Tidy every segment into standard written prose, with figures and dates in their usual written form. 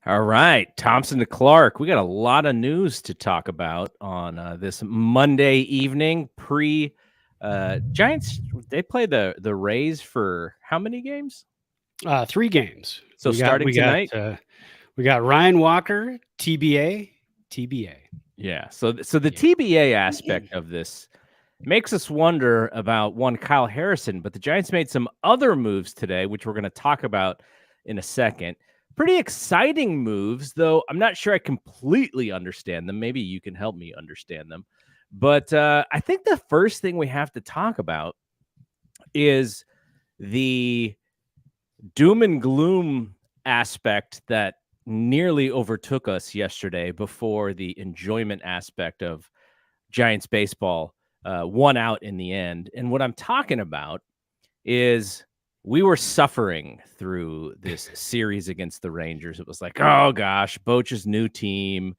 All right, Thompson to Clark. We got a lot of news to talk about on this Monday evening. Giants, they play the Rays for how many games? 3 games. So starting tonight? We got Ryan Walker, TBA. Yeah. So the TBA aspect of this makes us wonder about one Kyle Harrison, but the Giants made some other moves today, which we're going to talk about in a second. Pretty exciting moves, though I'm not sure I completely understand them. Maybe you can help me understand them. But I think the first thing we have to talk about is the doom and gloom aspect that nearly overtook us yesterday before the enjoyment aspect of Giants baseball won out in the end. And what I'm talking about is we were suffering through this series against the Rangers. It was like, oh gosh, Bochy's new team.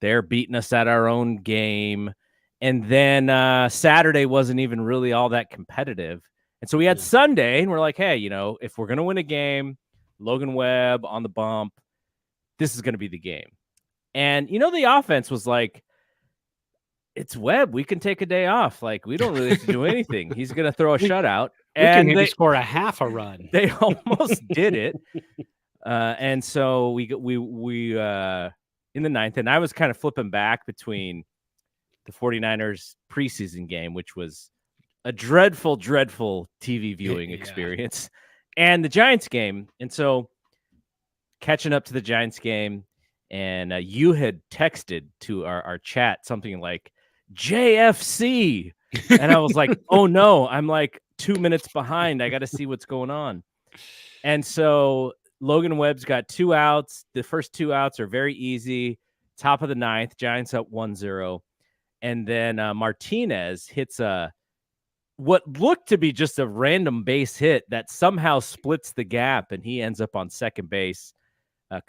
They're beating us at our own game. And then Saturday wasn't even really all that competitive. And so we had Sunday, and we're like, hey, if we're going to win a game, Logan Webb on the bump, this is going to be the game. And, the offense was like, it's Webb. We can take a day off. Like, we don't really have to do anything. He's going to throw a shutout. And they score a half a run. They almost did it. And so we in the ninth, and I was kind of flipping back between the 49ers preseason game, which was a dreadful, dreadful TV viewing experience, and the Giants game. And so catching up to the Giants game, and you had texted to our chat something like JFC. And I was like, oh no, I'm like 2 minutes behind. I got to see what's going on. And so Logan Webb's got 2 outs. The first 2 outs are very easy. Top of the ninth, Giants up 1-0. And then Martinez hits what looked to be just a random base hit that somehow splits the gap, and he ends up on second base.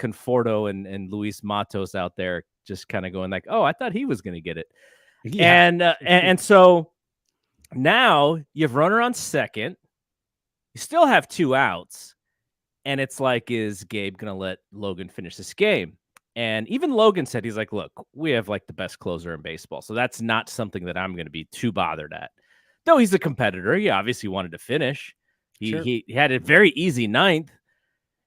Conforto and Luis Matos out there just kind of going like, oh, I thought he was going to get it. Yeah. And so now you've runner on second. You still have 2 outs. And it's like, is Gabe going to let Logan finish this game? And even Logan said, he's like, look, we have like the best closer in baseball. So that's not something that I'm going to be too bothered at. Though he's a competitor. He obviously wanted to finish. He had a very easy ninth.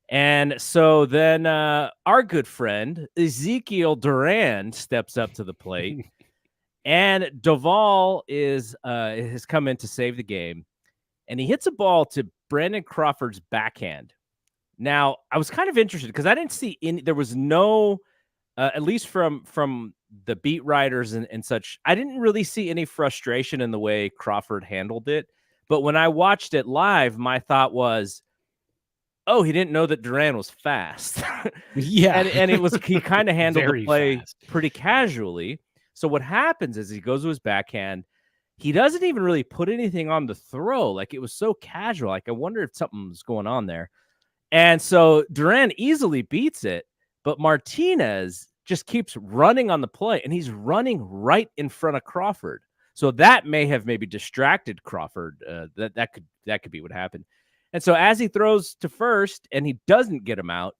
And so then our good friend, Ezekiel Duran, steps up to the plate. And Duvall has come in to save the game. And he hits a ball to Brandon Crawford's backhand. Now, I was kind of interested because I didn't see there was no, at least from the beat writers and such, I didn't really see any frustration in the way Crawford handled it. But when I watched it live, my thought was, oh, he didn't know that Duran was fast. Yeah. and it was, he kind of handled the play pretty casually. So what happens is he goes to his backhand. He doesn't even really put anything on the throw. Like, it was so casual. Like, I wonder if something's going on there. And so Duran easily beats it, but Martinez just keeps running on the play, and he's running right in front of Crawford. So that may have maybe distracted Crawford. That could be what happened. And so as he throws to first and he doesn't get him out,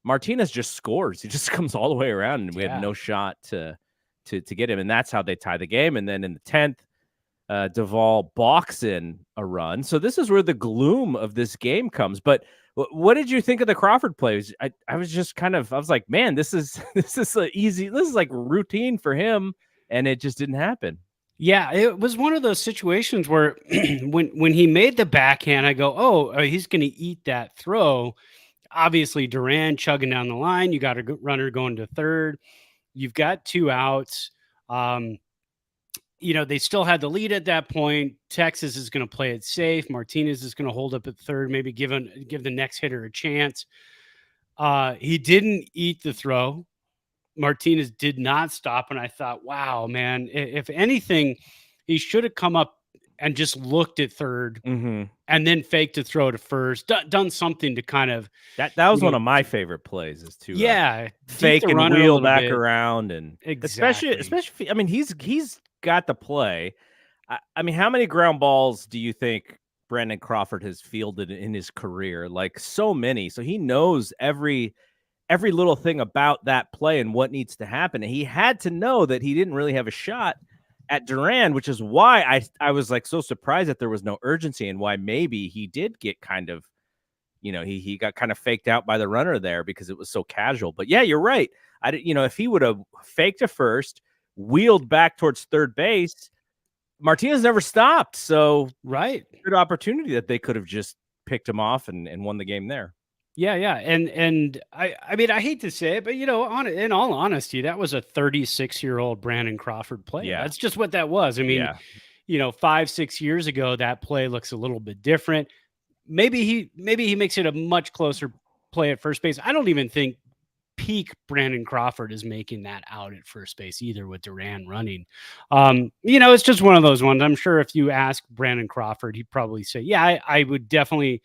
Martinez just scores. He just comes all the way around, and we had no shot to get him. And that's how they tie the game. And then in the 10th, Duvall balks in a run. So this is where the gloom of this game comes. But what did you think of the Crawford plays? I was just I was like, man, this is easy. This is like routine for him. And it just didn't happen. Yeah, it was one of those situations where when he made the backhand, I go, oh, he's going to eat that throw. Obviously, Duran chugging down the line. You got a runner going to third. You've got 2 outs. They still had the lead at that point. Texas is going to play it safe. Martinez is going to hold up at third, maybe give the next hitter a chance. He didn't eat the throw. Martinez did not stop, and I thought, wow, man, if anything, he should have come up and just looked at third and then faked a throw to first, done something to kind of... That was one of my favorite plays is to fake and wheel back around. And especially, I mean, he's got the play. I mean, how many ground balls do you think Brandon Crawford has fielded in his career? Like, so many. So he knows every every little thing about that play and what needs to happen. And he had to know that he didn't really have a shot at Duran, which is why I was like so surprised that there was no urgency and why maybe he did get kind of, he got kind of faked out by the runner there because it was so casual. But yeah, you're right. If he would have faked a first, wheeled back towards third base, Martinez never stopped. So right, good opportunity that they could have just picked him off and won the game there. Yeah, yeah, and I mean, I hate to say it, but in all honesty, that was a 36-year-old Brandon Crawford play. Yeah. That's just what that was. I mean, 5-6 years ago, that play looks a little bit different. Maybe he makes it a much closer play at first base. I don't even think peak Brandon Crawford is making that out at first base either with Duran running. It's just one of those ones. I'm sure if you ask Brandon Crawford, he'd probably say, yeah, I would definitely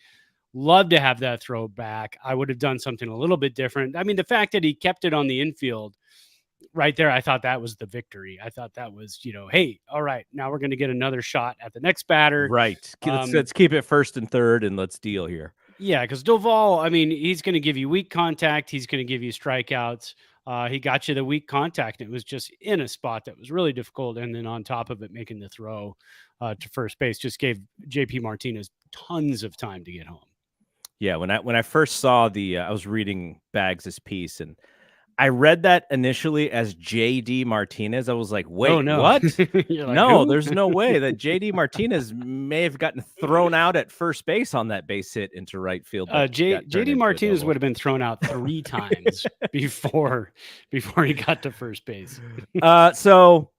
love to have that throw back. I would have done something a little bit different. I mean, the fact that he kept it on the infield right there, I thought that was the victory. I thought that was, hey, all right, now we're going to get another shot at the next batter. Right. Let's keep it first and third and let's deal here. Yeah, because Doval, I mean, he's going to give you weak contact. He's going to give you strikeouts. He got you the weak contact. It was just in a spot that was really difficult. And then on top of it, making the throw to first base just gave JP Martinez tons of time to get home. Yeah, when I first saw I was reading Baggs' piece and I read that initially as JD Martinez. I was like, wait, oh, no. What? Like, no, there's no way that JD Martinez may have gotten thrown out at first base on that base hit into right field. JD Martinez would have been thrown out 3 times before he got to first base. So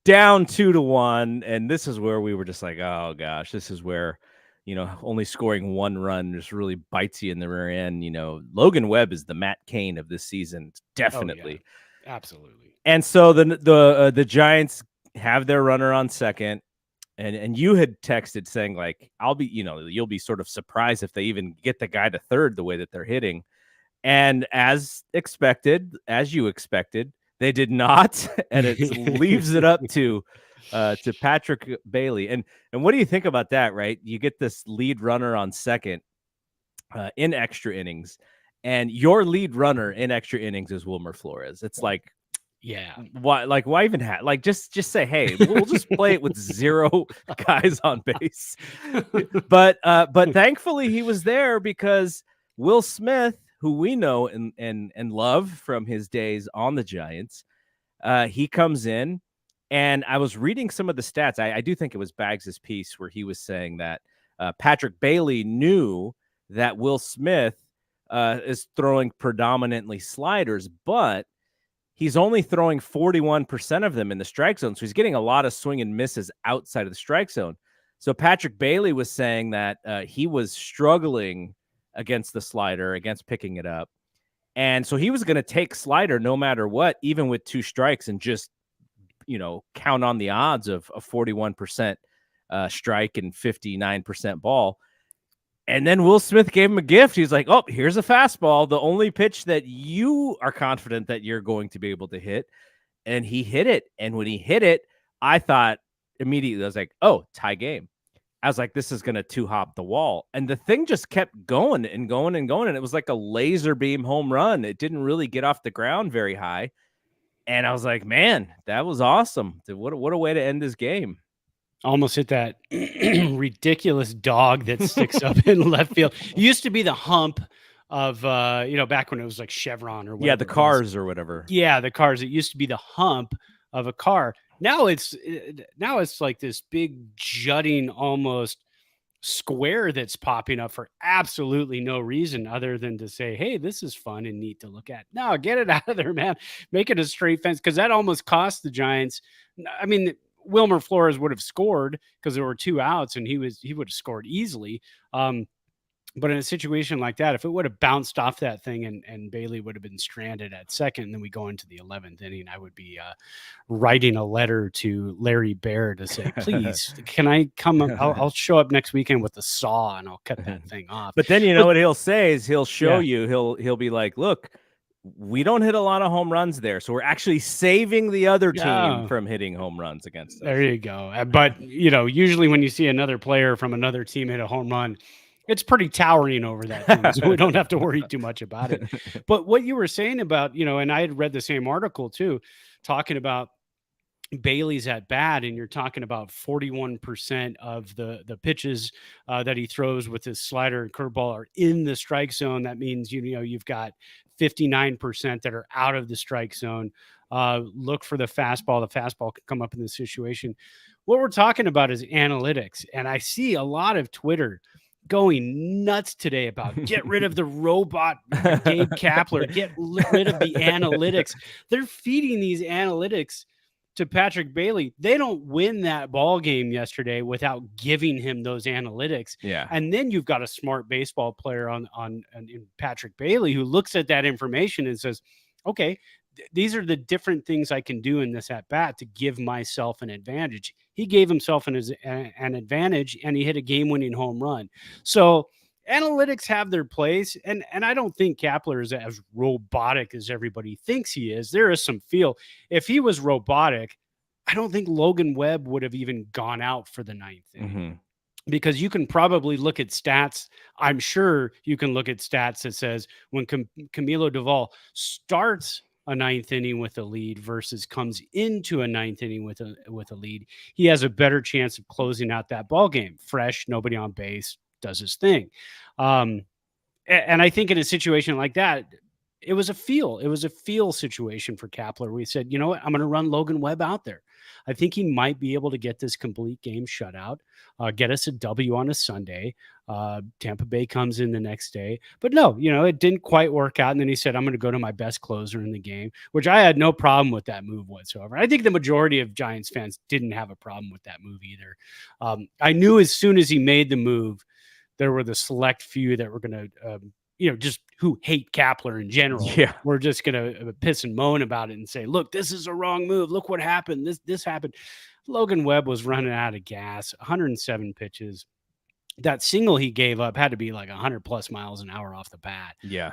down 2-1, and this is where we were just like, oh gosh, this is where only scoring 1 run just really bites you in the rear end. Logan Webb is the Matt Cain of this season, definitely. Oh, yeah. Absolutely. And so the Giants have their runner on second, and you had texted saying like, I'll be, you'll be sort of surprised if they even get the guy to third the way that they're hitting. And as you expected, they did not, and it leaves it up to Patrick Bailey. And what do you think about that, right? You get this lead runner on second in extra innings, and your lead runner in extra innings is Wilmer Flores. It's like, yeah, why even have, just say, hey, we'll just play it with 0 guys on base. But thankfully he was there because Will Smith, who we know and love from his days on the Giants, he comes in. And I was reading some of the stats. I do think it was Baggs' piece where he was saying that Patrick Bailey knew that Will Smith is throwing predominantly sliders, but he's only throwing 41% of them in the strike zone. So he's getting a lot of swing and misses outside of the strike zone. So Patrick Bailey was saying that he was struggling against the slider, against picking it up. And so he was going to take slider no matter what, even with 2 strikes, and just count on the odds of a 41% strike and 59% ball. And then Will Smith gave him a gift. He's like, oh, here's a fastball, the only pitch that you are confident that you're going to be able to hit. And he hit it. And when he hit it, I thought immediately, I was like, oh, tie game. I was like, this is going to 2-hop the wall. And the thing just kept going and going and going. And it was like a laser beam home run. It didn't really get off the ground very high. And I was like, man, that was awesome. What a way to end this game. Almost hit that ridiculous dog that sticks up in left field. It used to be the hump of, back when it was like Chevron or whatever. Yeah, the cars or whatever. Yeah, the cars. It used to be the hump of a car. Now it's like this big jutting almost square that's popping up for absolutely no reason other than to say, hey, this is fun and neat to look at. No, get it out of there, man. Make it a straight fence, because that almost cost the Giants. I mean, Wilmer Flores would have scored because there were 2 outs and he would have scored easily. But in a situation like that, if it would have bounced off that thing and Bailey would have been stranded at second, and then we go into the 11th inning, I would be writing a letter to Larry Baer to say, please, can I come up? I'll show up next weekend with a saw and I'll cut that thing off. But then what he'll say is he'll show you, he'll be like, look, we don't hit a lot of home runs there, so we're actually saving the other team from hitting home runs against us. There you go. But, usually when you see another player from another team hit a home run, It's pretty towering over that thing, so we don't have to worry too much about it. But what you were saying about, and I had read the same article too, talking about Bailey's at bat, and you're talking about 41% of the pitches that he throws with his slider and curveball are in the strike zone. That means you've got 59% that are out of the strike zone. Look for the fastball. The fastball could come up in this situation. What we're talking about is analytics, and I see a lot of Twitter going nuts today about get rid of the robot Gabe Kapler, get rid of the analytics. They're feeding these analytics to Patrick Bailey. They don't win that ball game yesterday without giving him those analytics. Yeah. And then you've got a smart baseball player on Patrick Bailey who looks at that information and says, okay, these are the different things I can do in this at bat to give myself an advantage. He gave himself an advantage, and he hit a game-winning home run. So analytics have their place, and I don't think Kapler is as robotic as everybody thinks he is. There is some feel. If he was robotic, I don't think Logan Webb would have even gone out for the ninth inning. Because you can probably look at stats. I'm sure you can look at stats that says when Camilo Doval starts a ninth inning with a lead versus comes into a ninth inning with a lead, he has a better chance of closing out that ball game. Fresh, nobody on base, does his thing. And I think in a situation like that, it was a feel situation for Kapler. We said, you know what, I'm going to run Logan Webb out there. I think he might be able to get this complete game shutout, get us a W on a Sunday. Tampa Bay comes in the next day. But no, it didn't quite work out. And then he said, I'm going to go to my best closer in the game, which I had no problem with that move whatsoever. I think the majority of Giants fans didn't have a problem with that move either. I knew as soon as he made the move, there were the select few that were going to, just who hate Kapler in general. Yeah. We're just going to piss and moan about it and say, look, this is a wrong move. Look what happened. This happened. Logan Webb was running out of gas, 107 pitches. That single he gave up had to be like 100 plus miles an hour off the bat. Yeah.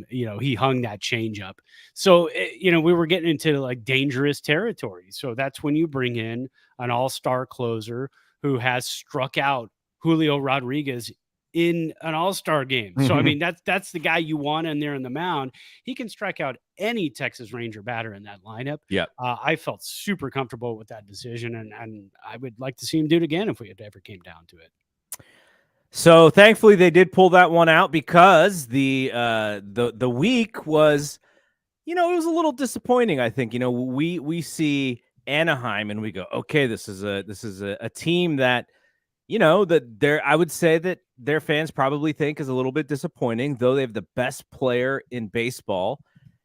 He hung that change up. So, we were getting into like dangerous territory. So that's when you bring in an all-star closer who has struck out Julio Rodriguez in an all-star game. So, I mean, that's the guy you want in there in the mound. He can strike out any Texas Ranger batter in that lineup. Yeah. I felt super comfortable with that decision, and I would like to see him do it again if we ever came down to it. So thankfully they did pull that one out, because the week was, it was a little disappointing. I think, we see Anaheim and we go, okay, this is a team that, I would say that their fans probably think is a little bit disappointing, though they have the best player in baseball.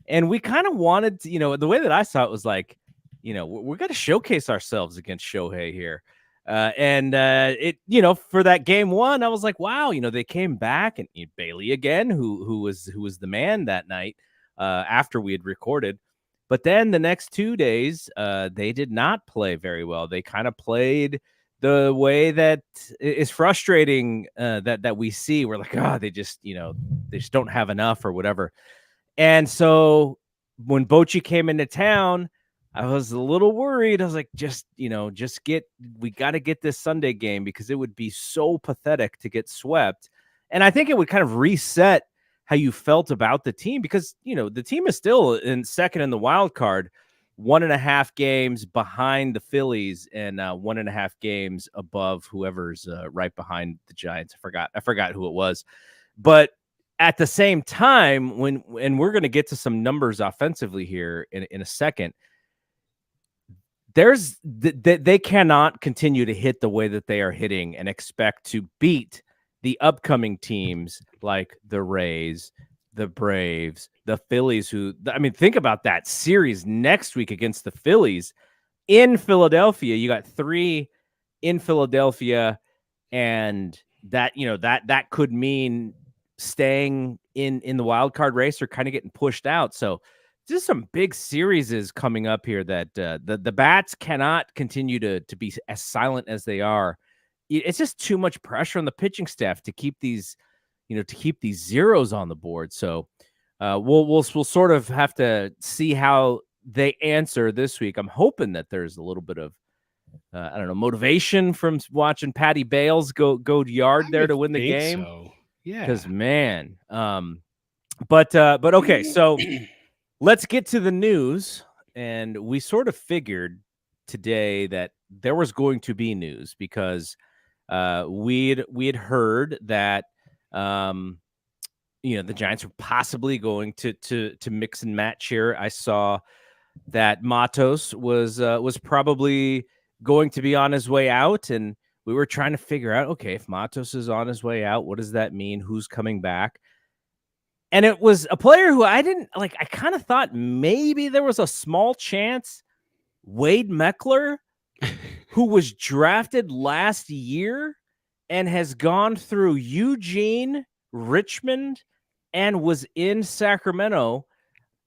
And we kind of wanted to, the way that I saw it was like, we're going to showcase ourselves against Shohei here. For that game one, I was like, wow, they came back, and Bailey again, who was the man that night, after we had recorded. But then the next 2 days, they did not play very well. They kind of played the way that is frustrating, that we see. We're like, they just don't have enough or whatever. And so when Bochy came into town, I was a little worried. I was like, we got to get this Sunday game, because it would be so pathetic to get swept. And I think it would kind of reset how you felt about the team, because, the team is still in second in the wild card, 1.5 games behind the Phillies, and 1.5 games above whoever's right behind the Giants. I forgot who it was. But at the same time, and we're going to get to some numbers offensively here in a second, they cannot continue to hit the way that they are hitting and expect to beat the upcoming teams like the Rays, the Braves, the Phillies, think about that series next week against the Phillies in Philadelphia. You got 3 in Philadelphia, and that could mean staying in the wild card race or kind of getting pushed out. So just some big series is coming up here that the bats cannot continue to be as silent as they are. It's just too much pressure on the pitching staff to keep these zeros on the board. So we'll sort of have to see how they answer this week. I'm hoping that there's a little bit of I don't know, motivation from watching Patty Bales go yard there to win the game. So. Yeah, because man, but okay, so let's get to the news. And we sort of figured today that there was going to be news because we had heard that the Giants were possibly going to mix and match here. I saw that Matos was probably going to be on his way out, and we were trying to figure out, okay, if Matos is on his way out, what does that mean? Who's coming back? And it was a player who I didn't like. I kind of thought maybe there was a small chance Wade Meckler, who was drafted last year and has gone through Eugene, Richmond, and was in Sacramento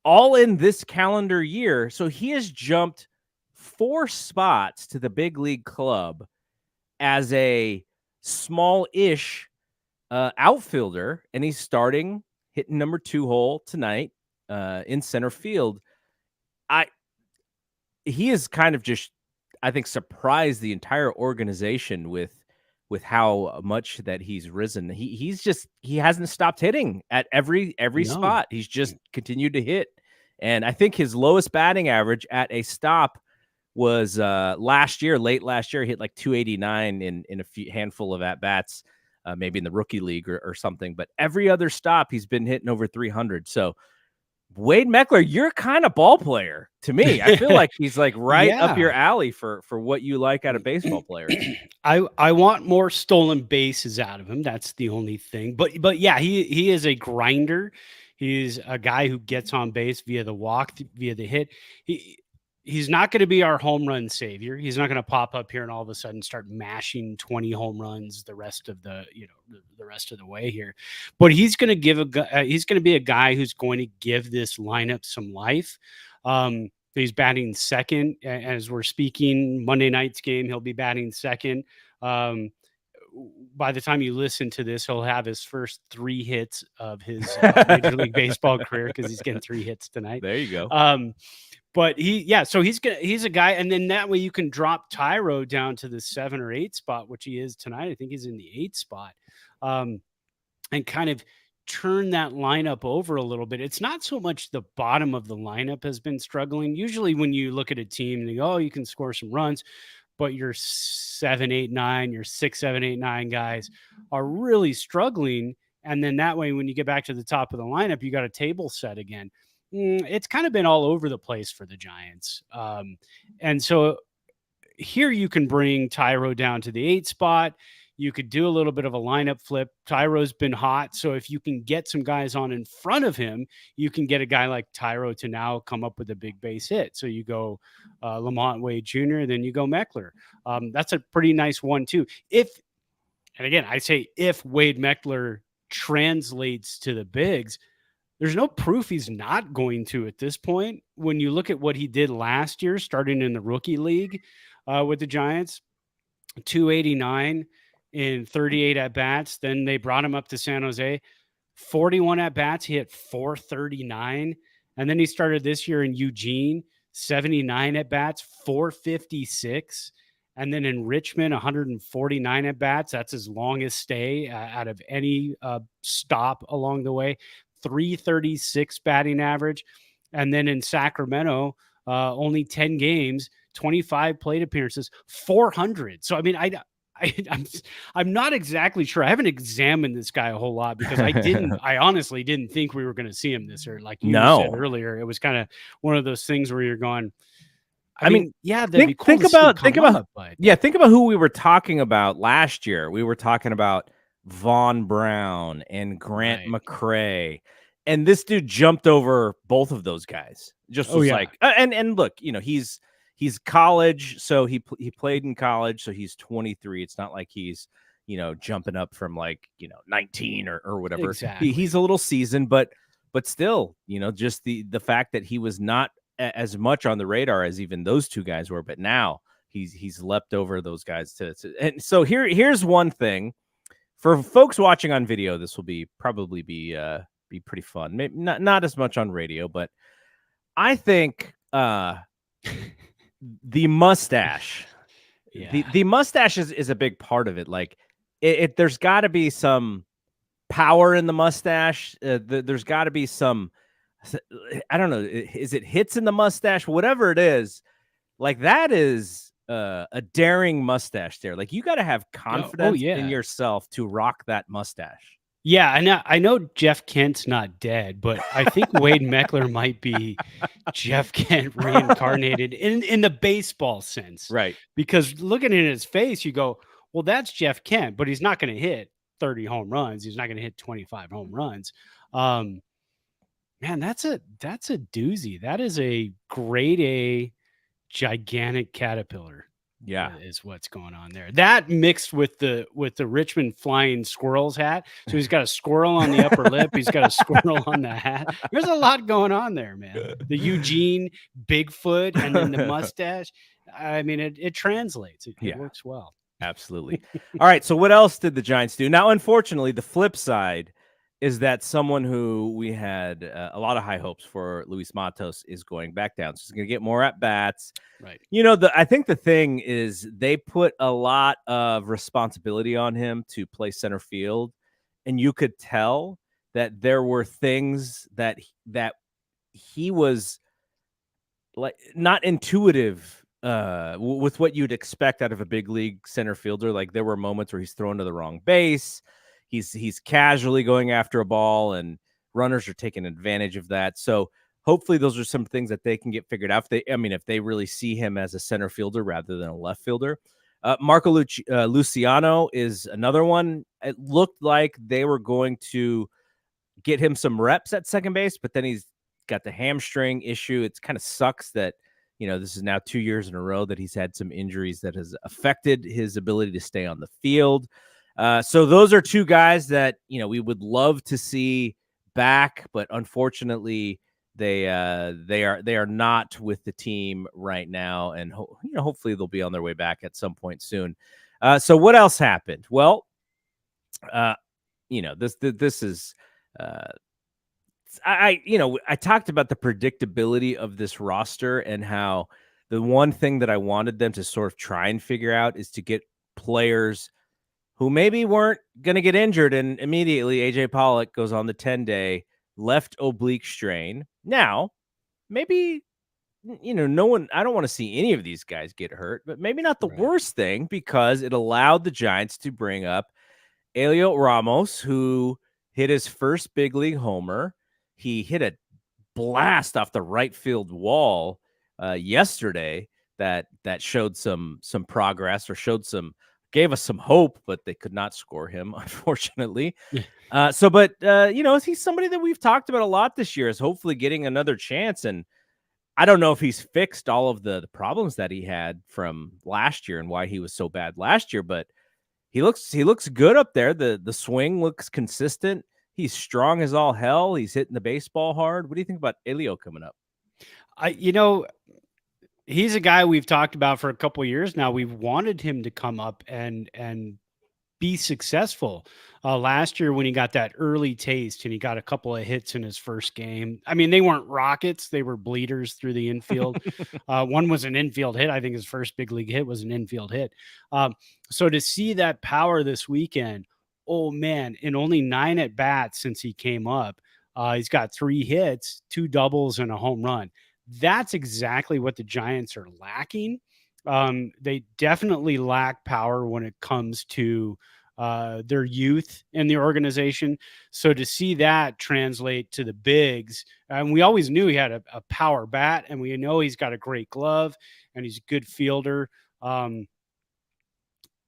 all in this calendar year. So he has jumped 4 spots to the big league club as a small-ish outfielder, and he's hitting number 2 hole tonight in center field. He is kind of just, I think, surprised the entire organization with how much that he's risen. He hasn't stopped hitting at every spot. He's just continued to hit. And I think his lowest batting average at a stop was late last year, hit like 289 in a handful of at bats, maybe in the rookie league or something. But every other stop, he's been hitting over 300. So Wade Meckler, you're kind of ball player to me. I feel like he's like right up your alley for what you like out of baseball players. I want more stolen bases out of him. That's the only thing. But yeah, he is a grinder. He's a guy who gets on base via the walk, via the hit. He's not going to be our home run savior. He's not going to pop up here and all of a sudden start mashing 20 home runs the rest of the way here. But he's going to he's going to be a guy who's going to give this lineup some life. He's batting second as we're speaking. Monday night's game, he'll be batting second. By the time you listen to this, he'll have his first 3 hits of his Major League Baseball career because he's getting 3 hits tonight. There you go. But so he's a guy, and then that way you can drop Tyro down to the 7 or 8 spot, which he is tonight. I think he's in the 8 spot, and kind of turn that lineup over a little bit. It's not so much the bottom of the lineup has been struggling. Usually when you look at a team and you go, oh, you can score some runs, but your 7, 8, 9, your 6, 7, 8, 9 guys are really struggling. And then that way, when you get back to the top of the lineup, you got a table set again. It's kind of been all over the place for the Giants. And so here you can bring Tyro down to the 8 spot. You could do a little bit of a lineup flip. Tyro's been hot. So if you can get some guys on in front of him, you can get a guy like Tyro to now come up with a big base hit. So you go Lamont Wade Jr., then you go Meckler. That's a pretty nice 1-2. And again, I say if Wade Meckler translates to the bigs, there's no proof he's not going to at this point. When you look at what he did last year, starting in the rookie league with the Giants, 289 in 38 at-bats. Then they brought him up to San Jose, 41 at-bats. He hit 439. And then he started this year in Eugene, 79 at-bats, 456. And then in Richmond, 149 at-bats. That's his longest stay out of any stop along the way. 336 batting average. And then in Sacramento, only 10 games, 25 plate appearances, 400. So, I mean, I'm not exactly sure. I haven't examined this guy a whole lot because I honestly didn't think we were going to see him this year. Like you said earlier, it was kind of one of those things where you're going, I mean, yeah, that'd be cool. Think about who we were talking about last year. We were talking about Vaughn Brown and Grant McCray, and this dude jumped over both of those guys. And look, he's college, so he played in college, so he's 23. It's not like he's jumping up from 19 or whatever. Exactly. He's a little seasoned, but still, just the fact that he was not as much on the radar as even those two guys were, but now he's leapt over those guys and so here's one thing for folks watching on video. This will probably be pretty fun. Maybe not as much on radio, but I think the mustache the mustache is a big part of it. Like there's got to be some power in the mustache. There's got to be some, I don't know, is it hits in the mustache? Whatever it is, like that is a daring mustache there. Like you got to have confidence in yourself to rock that mustache. Yeah, I know Jeff Kent's not dead, but I think Wade Meckler might be Jeff Kent reincarnated in the baseball sense. Right. Because looking in his face, you go, well, that's Jeff Kent, but he's not going to hit 30 home runs. He's not going to hit 25 home runs. Man, that's a doozy. That is a grade A gigantic caterpillar. Yeah, is what's going on there. That mixed with the Richmond Flying Squirrels hat. So he's got a squirrel on the upper lip. He's got a squirrel on the hat. There's a lot going on there, man. The Eugene Bigfoot and then the mustache. I mean, it translates. It works well. Absolutely. All right. So what else did the Giants do? Now, unfortunately, the flip side is that someone who we had a lot of high hopes for, Luis Matos, is going back down. So he's going to get more at bats. Right. You know, I think the thing is they put a lot of responsibility on him to play center field, and you could tell that there were things that he was like not intuitive with what you'd expect out of a big league center fielder. Like there were moments where he's thrown to the wrong base. He's casually going after a ball, and runners are taking advantage of that. So hopefully those are some things that they can get figured out. If they really see him as a center fielder rather than a left fielder. Marco Luciano is another one. It looked like they were going to get him some reps at second base, but then he's got the hamstring issue. It kind of sucks that, this is now 2 years in a row that he's had some injuries that has affected his ability to stay on the field. So those are two guys that, we would love to see back, but unfortunately they are not with the team right now. And, hopefully they'll be on their way back at some point soon. So what else happened? Well, this is, I talked about the predictability of this roster and how the one thing that I wanted them to sort of try and figure out is to get players who maybe weren't going to get injured. And immediately AJ Pollock goes on the 10-day left oblique strain. Now, maybe, no one, I don't want to see any of these guys get hurt, but maybe not the worst thing, because it allowed the Giants to bring up Elio Ramos, who hit his first big league homer. He hit a blast off the right field wall yesterday that showed some progress, or gave us some hope, but they could not score him, unfortunately. He's somebody that we've talked about a lot this year, is hopefully getting another chance. And I don't know if he's fixed all of the problems that he had from last year and why he was so bad last year, but he looks good up there. The swing looks consistent. He's strong as all hell. He's hitting the baseball hard. What do you think about Elio coming up? He's a guy we've talked about for a couple of years now. We've wanted him to come up and be successful. Last year when he got that early taste and he got a couple of hits in his first game. I mean, they weren't rockets. They were bleeders through the infield. One was an infield hit. I think his first big league hit was an infield hit. So to see that power this weekend, oh man, in only 9 at bats since he came up, he's got 3 hits, 2 doubles, and a home run. That's exactly what the Giants are lacking. They definitely lack power when it comes to their youth in the organization. So to see that translate to the bigs, and we always knew he had a power bat, and we know he's got a great glove and he's a good fielder.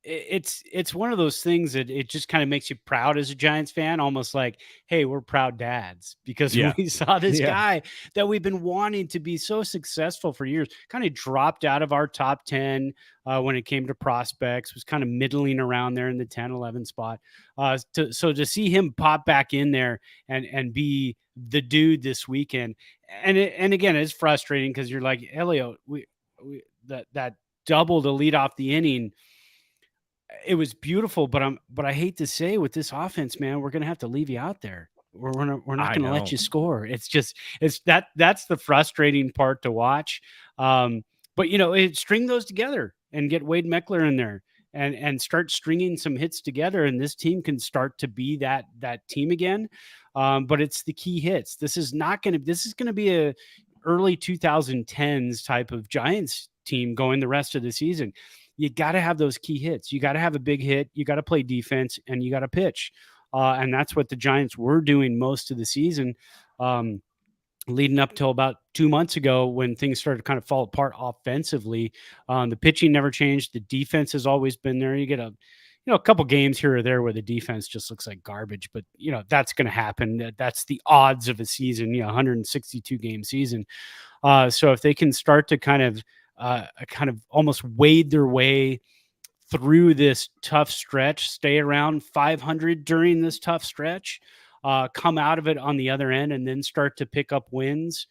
It's one of those things that it just kind of makes you proud as a Giants fan, almost like, hey, we're proud dads, because we saw this guy that we've been wanting to be so successful for years, kind of dropped out of our top 10 when it came to prospects, was kind of middling around there in the 10, 11 spot. So to see him pop back in there and be the dude this weekend. And again, it's frustrating because you're like, Elio, that double to lead off the inning, it was beautiful, but I hate to say, with this offense, man, we're going to have to leave you out there. We're not going to let you score. That's the frustrating part to watch. But string those together. and get Wade Meckler in there and start stringing some hits together, and this team can start to be that team again. But it's the key hits. This is going to be a early 2010s type of Giants team going the rest of the season. You got to have those key hits. You got to have a big hit. You got to play defense, and you got to pitch. And that's what the Giants were doing most of the season, leading up till about 2 months ago when things started to kind of fall apart offensively. The pitching never changed. The defense has always been there. You get a couple games here or there where the defense just looks like garbage, but that's going to happen. That's the odds of a season, 162 game season. So if they can start to kind of almost wade their way through this tough stretch, stay around 500 during this tough stretch, come out of it on the other end, and then start to pick up wins.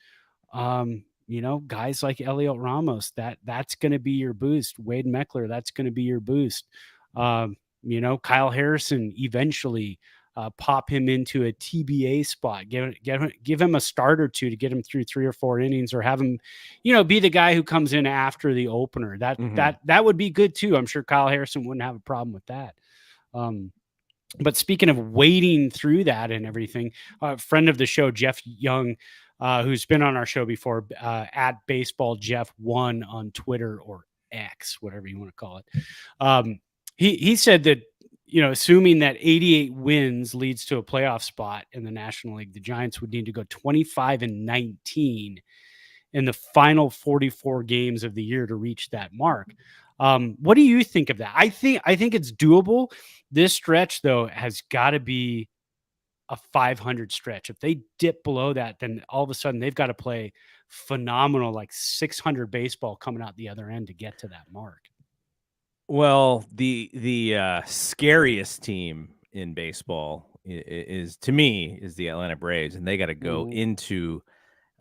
Guys like Elliot Ramos, that's going to be your boost. Wade Meckler, that's going to be your boost. Kyle Harrison, eventually pop him into a TBA spot, give him a start or two to get him through 3 or 4 innings, or have him, be the guy who comes in after the opener. That would be good too. I'm sure Kyle Harrison wouldn't have a problem with that. But speaking of wading through that and everything, a friend of the show, Jeff Young, who's been on our show before, at Baseball Jeff 1 on Twitter, or X, whatever you want to call it. He said that, assuming that 88 wins leads to a playoff spot in the National League, the Giants would need to go 25-19 in the final 44 games of the year to reach that mark. What do you think of that? I think it's doable. This stretch, though, has got to be a 500 stretch. If they dip below that, then all of a sudden they've got to play phenomenal, like 600 baseball coming out the other end to get to that mark. Well, the scariest team in baseball is to me the Atlanta Braves, and they got to go into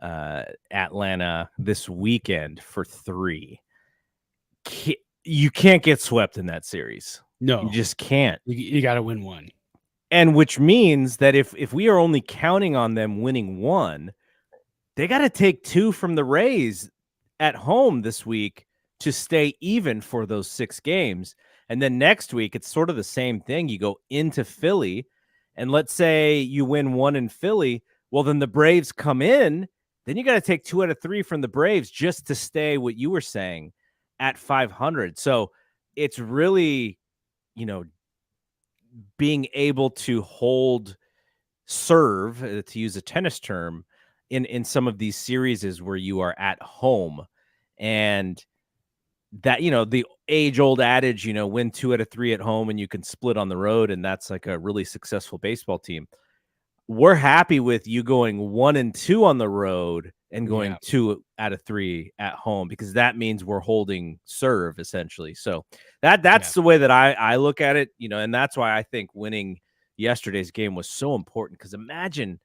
Atlanta this weekend for 3. You can't get swept in that series. No, you just can't. You got to win 1. And which means that if we are only counting on them winning 1, they got to take 2 from the Rays at home this week to stay even for those 6 games. And then next week, it's sort of the same thing. You go into Philly, and let's say you win 1 in Philly. Well, then the Braves come in. Then you got to take 2 out of 3 from the Braves just to stay, what you were saying, at 500. So it's really, being able to hold serve, to use a tennis term, in some of these series where you are at home. And that, the age-old adage, win 2 out of 3 at home and you can split on the road, and that's like a really successful baseball team. We're happy with you going 1 and 2 on the road and going 2 out of 3 at home, because that means we're holding serve essentially. So that's the way that I look at it, and that's why I think winning yesterday's game was so important, because imagine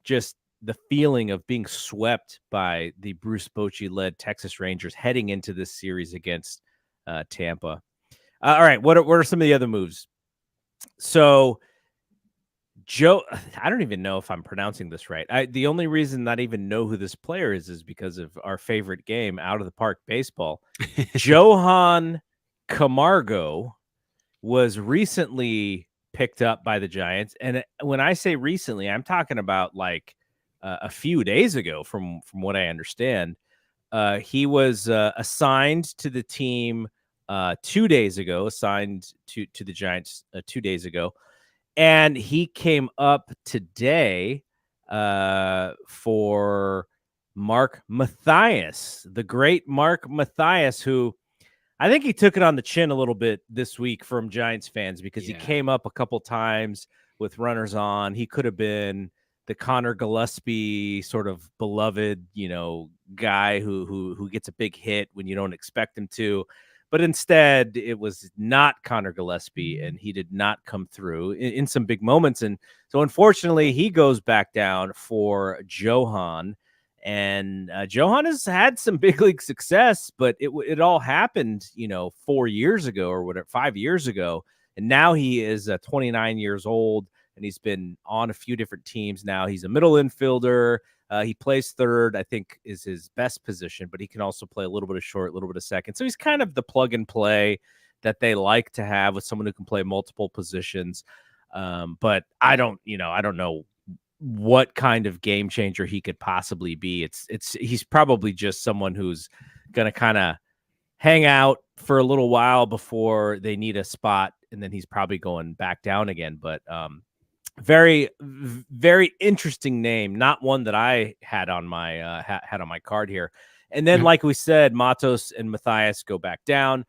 just the feeling of being swept by the Bruce Bochy led Texas Rangers heading into this series against Tampa. All right. What are some of the other moves? So Joe, I don't even know if I'm pronouncing this right. The only reason that I even know who this player is because of our favorite game, Out of the Park Baseball. Johan Camargo was recently picked up by the Giants. And when I say recently, I'm talking about like a few days ago, from what I understand. He was assigned to the team 2 days ago, assigned to the Giants 2 days ago. And he came up today for Mark Mathias, the great Mark Mathias, who I think he took it on the chin a little bit this week from Giants fans, because he came up a couple times with runners on. He could have been the Connor Gillespie sort of beloved, guy who gets a big hit when you don't expect him to. But instead, it was not Connor Gillespie, and he did not come through in some big moments. And so, unfortunately, he goes back down for Johan. And Johan has had some big league success, but it all happened, 4 years ago or whatever, 5 years ago. And now he is 29 years old, and he's been on a few different teams now. He's a middle infielder. He plays third, I think, is his best position, but he can also play a little bit of short, a little bit of second. So he's kind of the plug and play that they like to have with someone who can play multiple positions. But I don't know what kind of game changer he could possibly be. He's probably just someone who's going to kind of hang out for a little while before they need a spot, and then he's probably going back down again. But very, very interesting name. Not one that I had on my had on my card here. And then, like we said, Matos and Matthias go back down.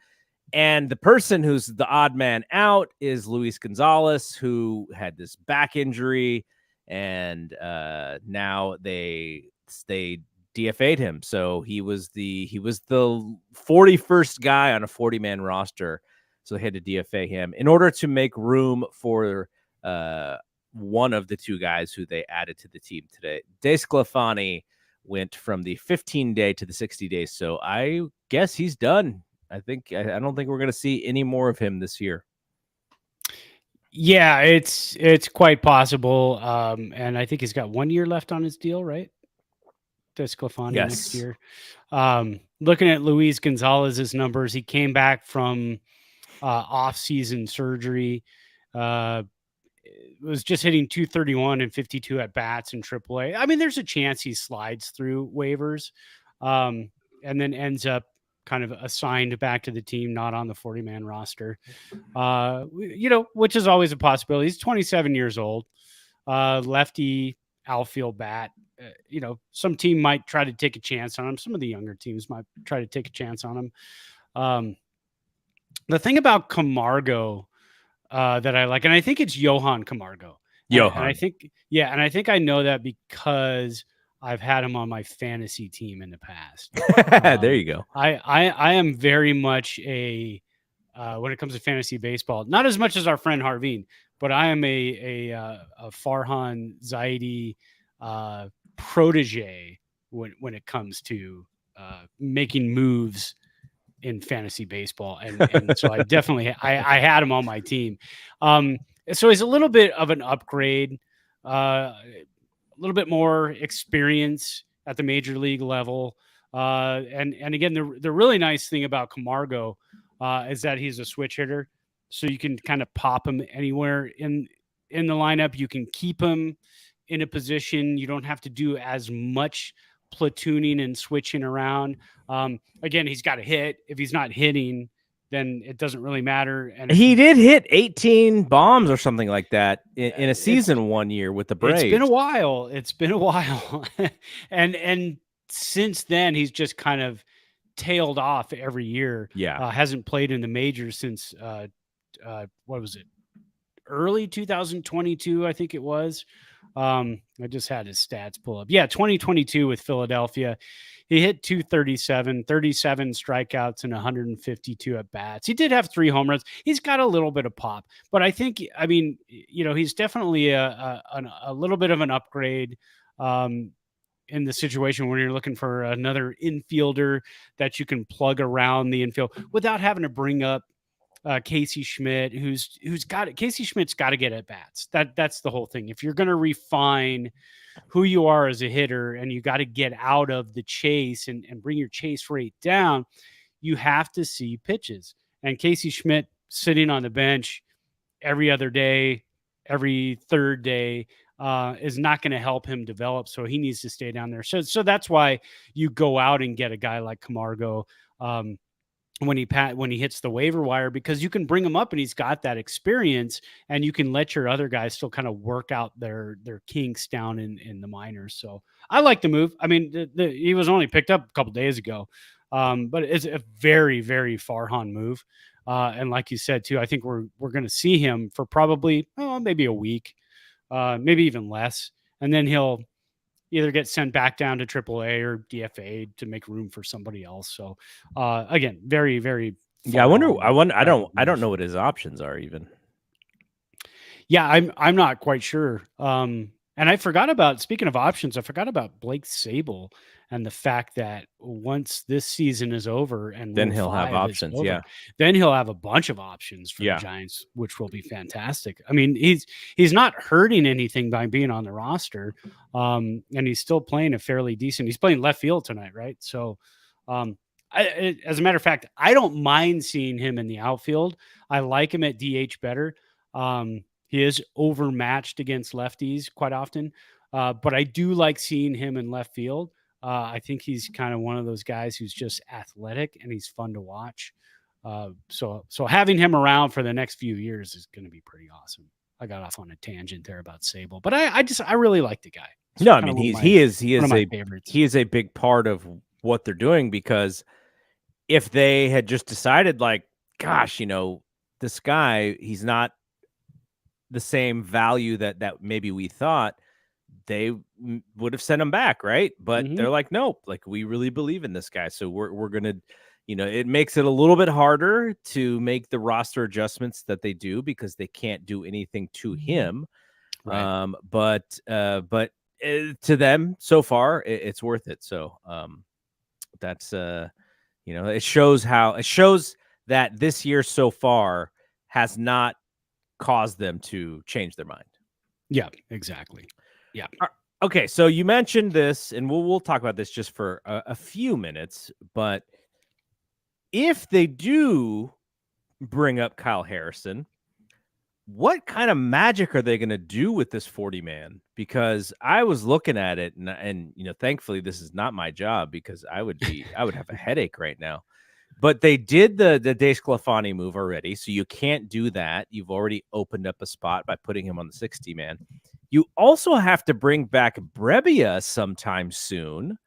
And the person who's the odd man out is Luis Gonzalez, who had this back injury, and now they DFA'd him. So he was the 41st guy on a 40-man roster. So they had to DFA him in order to make room for one of the two guys who they added to the team today. De Sclafani went from the 15-day to the 60 days. So I guess he's done. I don't think we're going to see any more of him this year. Yeah, it's quite possible. And I think he's got 1 year left on his deal, right? Sclafani next year. Looking at Luis Gonzalez's numbers, he came back from off-season surgery. Was just hitting 231 and 52 at bats in AAA. I mean, there's a chance he slides through waivers, and then ends up kind of assigned back to the team, not on the 40-man roster, which is always a possibility. He's 27 years old, lefty outfield bat. Some team might try to take a chance on him. Some of the younger teams might try to take a chance on him. The thing about Camargo that I like, and I think it's Johan Camargo. And I think I know that because I've had him on my fantasy team in the past. There you go. I am very much when it comes to fantasy baseball, not as much as our friend Harveen, but I am a Farhan Zaidi protege when it comes to making moves in fantasy baseball. And so I definitely, I had him on my team. So he's a little bit of an upgrade, a little bit more experience at the major league level. And again, the really nice thing about Camargo is that he's a switch hitter. So you can kind of pop him anywhere in the lineup. You can keep him in a position. You don't have to do as much platooning and switching around. Again, he's got to hit. If he's not hitting, then it doesn't really matter. And he did hit 18 bombs or something like that in a season 1 year with the Braves. It's been a while. And since then, he's just kind of tailed off every year. Yeah. Hasn't played in the majors since, what was it? Early 2022, I think it was. I just had his stats pull up. Yeah, 2022 with Philadelphia. He hit 237, 37 strikeouts and 152 at bats. He did have 3 home runs. He's got a little bit of pop, but I think, he's definitely a little bit of an upgrade in the situation where you're looking for another infielder that you can plug around the infield without having to bring up Casey Schmidt, who's got it. Casey Schmidt's got to get at bats. That's the whole thing. If you're going to refine who you are as a hitter and you got to get out of the chase and bring your chase rate down, you have to see pitches. And Casey Schmidt sitting on the bench every other day, every third day, is not going to help him develop. So he needs to stay down there. So that's why you go out and get a guy like Camargo, when he hits the waiver wire, because you can bring him up and he's got that experience, and you can let your other guys still kind of work out their kinks down in the minors. So I like the move. I mean, he was only picked up a couple days ago, but it's a very, very Farhan move. And like you said too, I think we're going to see him for probably maybe a week, maybe even less, and then he'll either get sent back down to AAA or DFA to make room for somebody else. So again, very, very. Yeah. I wonder. I don't know what his options are even. Yeah. I'm not quite sure. And speaking of options, I forgot about Blake Sable and the fact that once this season is over and Then Rule he'll have 5 is options. over, Yeah. then he'll have a bunch of options for the Yeah. Giants, which will be fantastic. I mean, he's not hurting anything by being on the roster, and he's still playing a fairly decent. He's playing left field tonight, right? So, as a matter of fact, I don't mind seeing him in the outfield. I like him at DH better. He is overmatched against lefties quite often, but I do like seeing him in left field. I think he's kind of one of those guys who's just athletic and he's fun to watch. So having him around for the next few years is going to be pretty awesome. I got off on a tangent there about Sable, but I really like the guy. It's No, I mean he is my favorites. He is a big part of what they're doing, because if they had just decided like, gosh, this guy, he's not the same value that maybe we thought, they would have sent him back, right? But they're like, nope, like we really believe in this guy, so we're gonna, it makes it a little bit harder to make the roster adjustments that they do because they can't do anything to him. Right. But to them so far, it's worth it. So that's it shows that this year so far has not caused them to change their mind. Yeah, exactly. Yeah. Okay, so you mentioned this, and we'll talk about this just for a few minutes. But if they do bring up Kyle Harrison, what kind of magic are they going to do with this 40-man? Because I was looking at it, and thankfully this is not my job, because I would have a headache right now. But they did the DeSclafani move already, so you can't do that. You've already opened up a spot by putting him on the 60-man. You also have to bring back Brebbia sometime soon.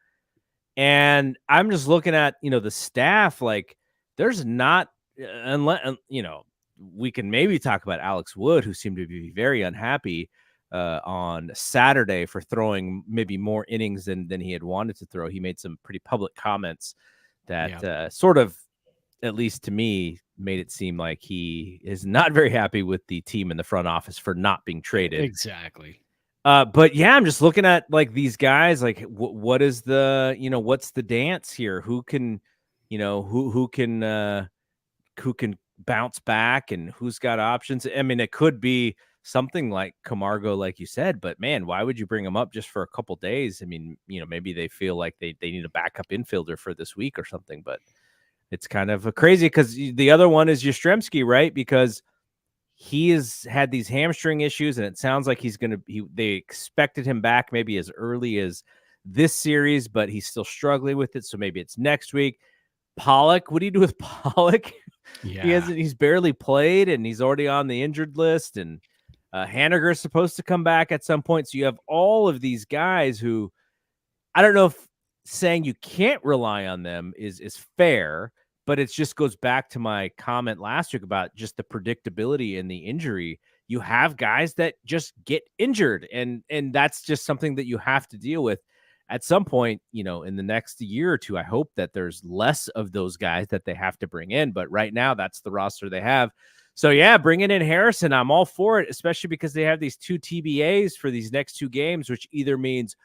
And I'm just looking at, the staff, like there's not, unless, we can maybe talk about Alex Wood, who seemed to be very unhappy on Saturday for throwing maybe more innings than he had wanted to throw. He made some pretty public comments that sort of, at least to me, made it seem like he is not very happy with the team in the front office for not being traded. Exactly. But yeah, I'm just looking at like these guys, like what is the, what's the dance here? Who can, who can bounce back, and who's got options? I mean, it could be something like Camargo, like you said, but man, why would you bring him up just for a couple days? I mean, maybe they feel like they need a backup infielder for this week or something, but it's kind of crazy because the other one is Yastrzemski, right? Because he has had these hamstring issues, and it sounds like they expected him back maybe as early as this series, but he's still struggling with it. So maybe it's next week. Pollock, what do you do with Pollock? Yeah. He's barely played, and he's already on the injured list, and Haniger is supposed to come back at some point. So you have all of these guys who, I don't know if saying you can't rely on them is fair, but it just goes back to my comment last week about just the predictability in the injury. You have guys that just get injured, and that's just something that you have to deal with at some point, in the next year or two. I hope that there's less of those guys that they have to bring in, but right now that's the roster they have. So yeah, bringing in Harrison, I'm all for it, especially because they have these 2 TBAs for these next 2 games, which either means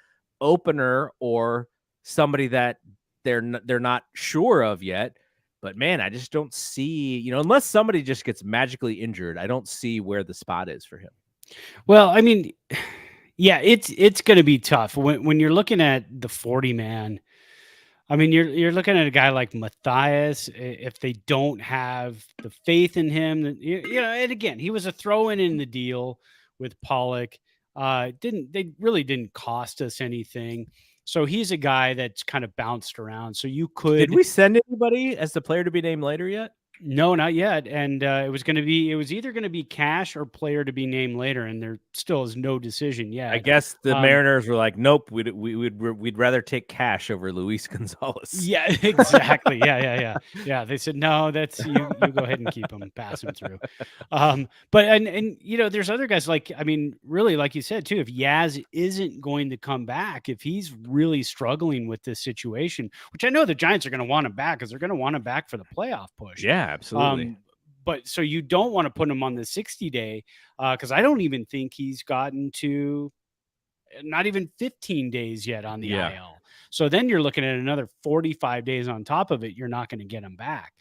opener or somebody that they're not sure of yet. But man, I just don't see, unless somebody just gets magically injured, I don't see where the spot is for him. Well, I mean, yeah, it's going to be tough when you're looking at the 40-man. I mean, you're looking at a guy like Matthias. If they don't have the faith in him, and again, he was a throw-in in the deal with Pollock. They really didn't cost us anything. So he's a guy that's kind of bounced around. So you could. Did we send anybody as the player to be named later yet? No, not yet. And it was either going to be cash or player to be named later, and there still is no decision yet. I guess the Mariners were like, nope, we'd rather take cash over Luis Gonzales. Yeah, exactly. Yeah. They said, no, that's you go ahead and keep him, pass him through. But and there's other guys really, like you said too, if Yaz isn't going to come back, if he's really struggling with this situation, which I know the Giants are going to want him back because they're going to want him back for the playoff push. Yeah, absolutely. But so you don't want to put him on the 60-day because I don't even think he's gotten to not even 15 days yet on the Yeah. IL. So then you're looking at another 45 days on top of it. You're not going to get him back.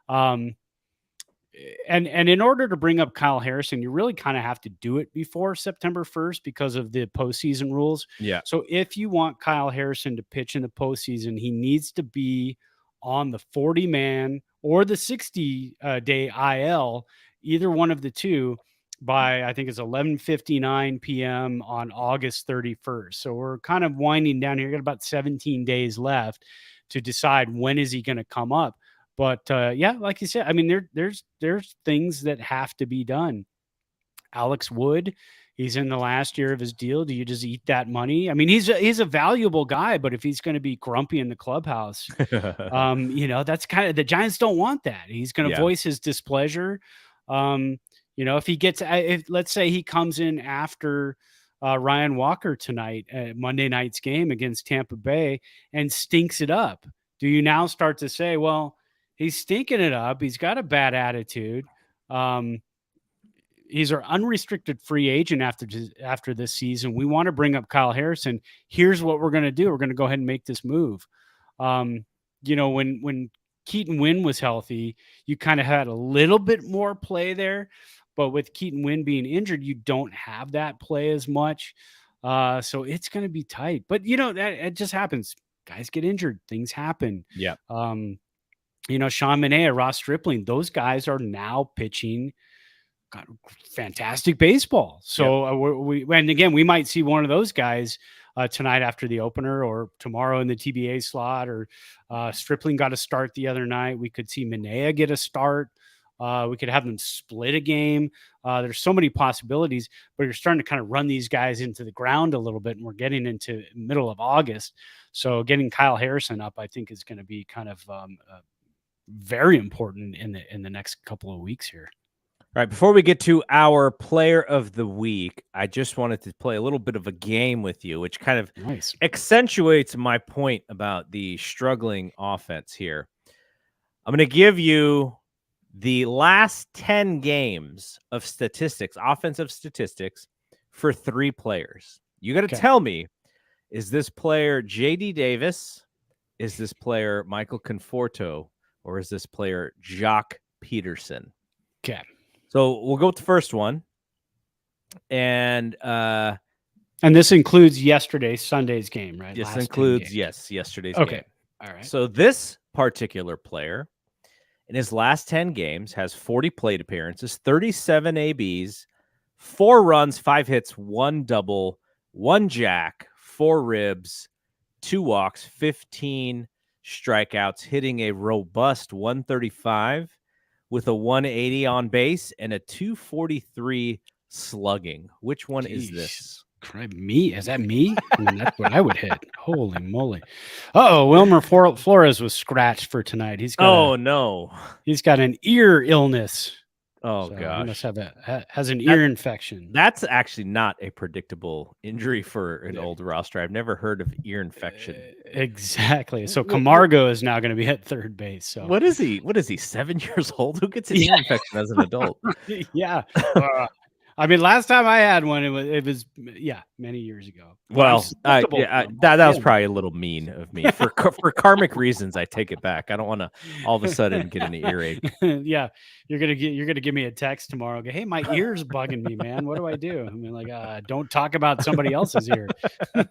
And in order to bring up Kyle Harrison, you really kind of have to do it before September 1st because of the postseason rules. Yeah. So if you want Kyle Harrison to pitch in the postseason, he needs to be on the 40-man or the 60-day IL, either one of the two, by I think it's 11:59 p.m. on August 31st. So we're kind of winding down here. Got about 17 days left to decide when is he going to come up. But yeah, like you said, I mean, there's things that have to be done. Alex Wood, he's in the last year of his deal. Do you just eat that money? I mean, he's a valuable guy, but if he's going to be grumpy in the clubhouse, that's kind of, the Giants don't want that. He's going to voice his displeasure. If he gets, if let's say he comes in after Ryan Walker tonight at Monday night's game against Tampa Bay and stinks it up, do you now start to say, well, he's stinking it up, he's got a bad attitude, he's our unrestricted free agent after this season, we want to bring up Kyle Harrison, here's what we're going to do, we're going to go ahead and make this move. When Keaton Wynn was healthy, you kind of had a little bit more play there, but with Keaton Wynn being injured, you don't have that play as much. So it's going to be tight, but that it just happens. Guys get injured, things happen. Yeah. Sean Manaea, Ross Stripling, those guys are now pitching fantastic baseball. So we might see one of those guys tonight after the opener, or tomorrow in the TBA slot, or Stripling got a start the other night. We could see Manaea get a start. We could have them split a game. There's so many possibilities, but you're starting to kind of run these guys into the ground a little bit, and we're getting into middle of August. So getting Kyle Harrison up, I think, is going to be kind of very important in the next couple of weeks here. All right, before we get to our player of the week, I just wanted to play a little bit of a game with you, which kind of accentuates my point about the struggling offense here. I'm going to give you the last 10 games of statistics, offensive statistics, for 3 players. You got to tell me, is this player J.D. Davis? Is this player Michael Conforto? Or is this player Jock Peterson? Okay. So we'll go with the first one. And this includes Sunday's game, right? This includes, yesterday's game. Okay. All right. So this particular player, in his last 10 games, has 40 plate appearances, 37 ABs, 4 runs, 5 hits, 1 double, 1 jack, 4 ribs, 2 walks, 15 strikeouts, hitting a robust 135 with a 180 on base and a 243 slugging. Which one is this? Me? Is that me? I mean, that's what I would hit. Holy moly. Wilmer Flores was scratched for tonight. He's got an ear illness. Oh, so gosh. He must have has an ear infection. That's actually not a predictable injury for an old roster. I've never heard of ear infection. Exactly. So Camargo is now going to be at third base. So what is he? 7 years old? Who gets an ear infection as an adult? Yeah. I mean, last time I had one, it was many years ago. Well, that was probably a little mean of me. For karmic reasons, I take it back. I don't want to all of a sudden get an earache. Yeah, you're gonna give me a text tomorrow. Go, hey, my ear's bugging me, man. What do I do? I mean, don't talk about somebody else's ear. All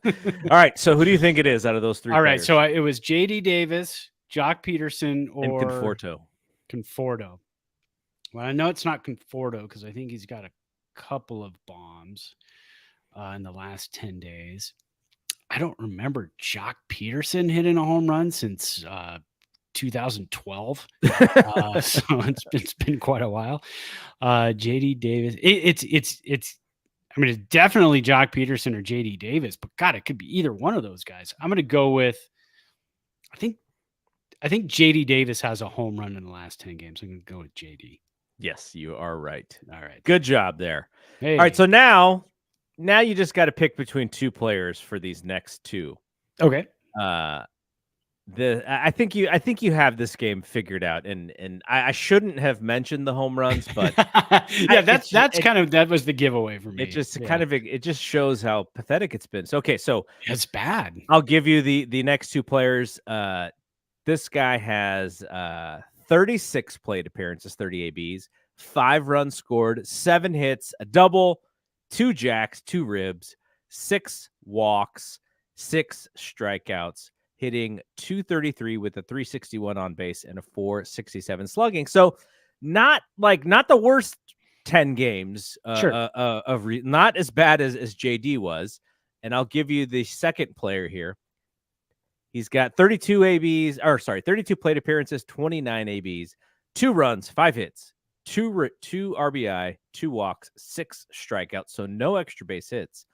right, so who do you think it is out of those 3? All right, so it was J.D. Davis, Jock Peterson, or Conforto. Well, I know it's not Conforto because I think he's got a couple of bombs in the last 10 days. I don't remember Jock Peterson hitting a home run since 2012. So it's been quite a while. JD Davis. It's definitely Jock Peterson or JD Davis, but God, it could be either one of those guys. I'm going to go with, I think JD Davis has a home run in the last 10 games. I'm going to go with JD. Yes, you are right. All right. Good job there. Hey. All right, so now you just got to pick between 2 players for these next 2. Okay. I think you have this game figured out, and I shouldn't have mentioned the home runs, but yeah, that was the giveaway for me. it just Yeah. it just shows how pathetic it's been. So okay, so It's bad. I'll give you the next two players. This guy has 36 plate appearances, 30 ABs, 5 runs scored, 7 hits, a double, 2 jacks, 2 ribs, 6 walks, 6 strikeouts, hitting .233 with a .361 on base and a .467 slugging. So not the worst 10 games Sure. not as bad as JD was. And I'll give you the second player here. He's got 32 plate appearances, 29 ABs, 2 runs, 5 hits, 2 RBI, 2 walks, 6 strikeouts, so no extra base hits.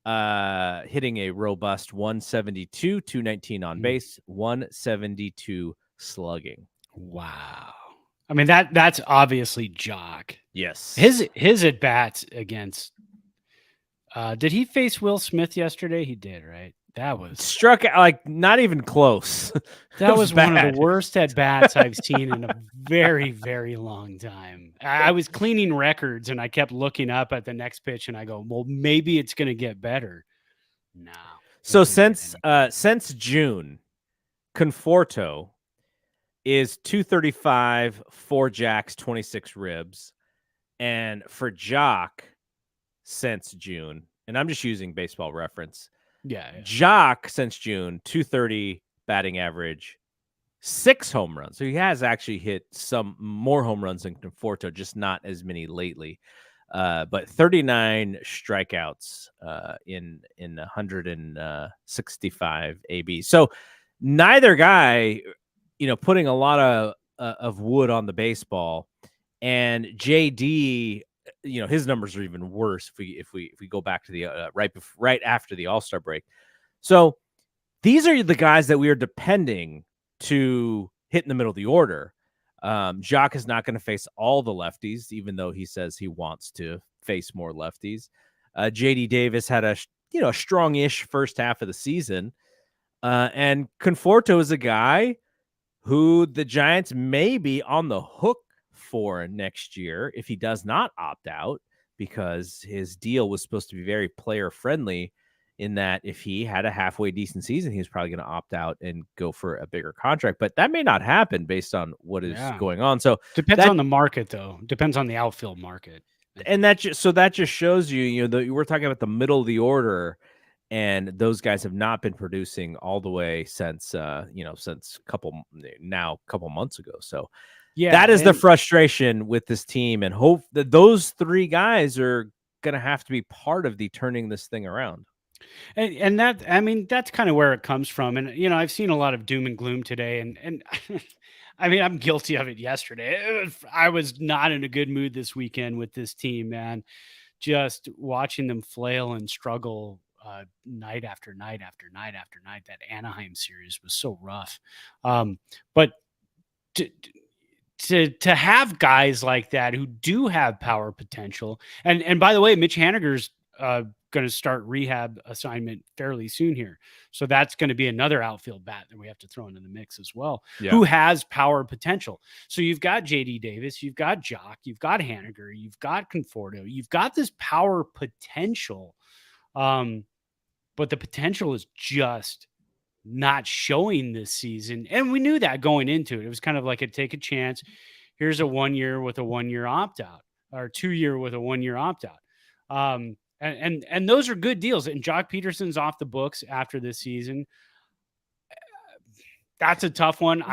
Hitting a robust 172, 219 on base, 172 slugging. Wow. I mean, that's obviously Jock. Yes. His at bats against did he face Will Smith yesterday? He did, right? That was struck like not even close. That was one of the worst at bats I've seen in a very, very long time. I was cleaning records and I kept looking up at the next pitch and I go, well, maybe it's going to get better. No. So since June, Conforto is 235, 4 jacks, 26 ribs. And for Jock, since June, and I'm just using Baseball Reference. Yeah. Jock since June, 230 batting average, 6 home runs. So he has actually hit some more home runs than Conforto, just not as many lately. But 39 strikeouts in 165 AB. So neither guy, putting a lot of wood on the baseball. And JD, his numbers are even worse if we go back to the right after the All-Star break. So these are the guys that we are depending to hit in the middle of the order. Jock is not going to face all the lefties, even though he says he wants to face more lefties. JD Davis had a strong-ish first half of the season, and Conforto is a guy who the Giants may be on the hook for next year if he does not opt out, because his deal was supposed to be very player friendly in that if he had a halfway decent season, he was probably going to opt out and go for a bigger contract. But that may not happen based on what is going on. So depends on the market, though. Depends on the outfield market. And that just shows you, we're talking about the middle of the order, and those guys have not been producing all the way since since a couple months ago. So yeah, that is the frustration with this team, and hope that those 3 guys are going to have to be part of the turning this thing around. And that, I mean, that's kind of where it comes from. And, I've seen a lot of doom and gloom today, and I mean, I'm guilty of it yesterday. I was not in a good mood this weekend with this team, man. Just watching them flail and struggle night after night after night after night. That Anaheim series was so rough. But to have guys like that who do have power potential, and by the way, Mitch Haniger's going to start rehab assignment fairly soon here, so that's going to be another outfield bat that we have to throw into the mix as well, who has power potential. So you've got JD Davis, you've got Jock, you've got Haniger, you've got Conforto, you've got this power potential, but the potential is just not showing this season. And we knew that going into it. It was kind of like a take a chance. Here's a 1 year with a 1 year opt out, or 2 year with a 1 year opt out. And those are good deals. And Jock Peterson's off the books after this season. That's a tough one.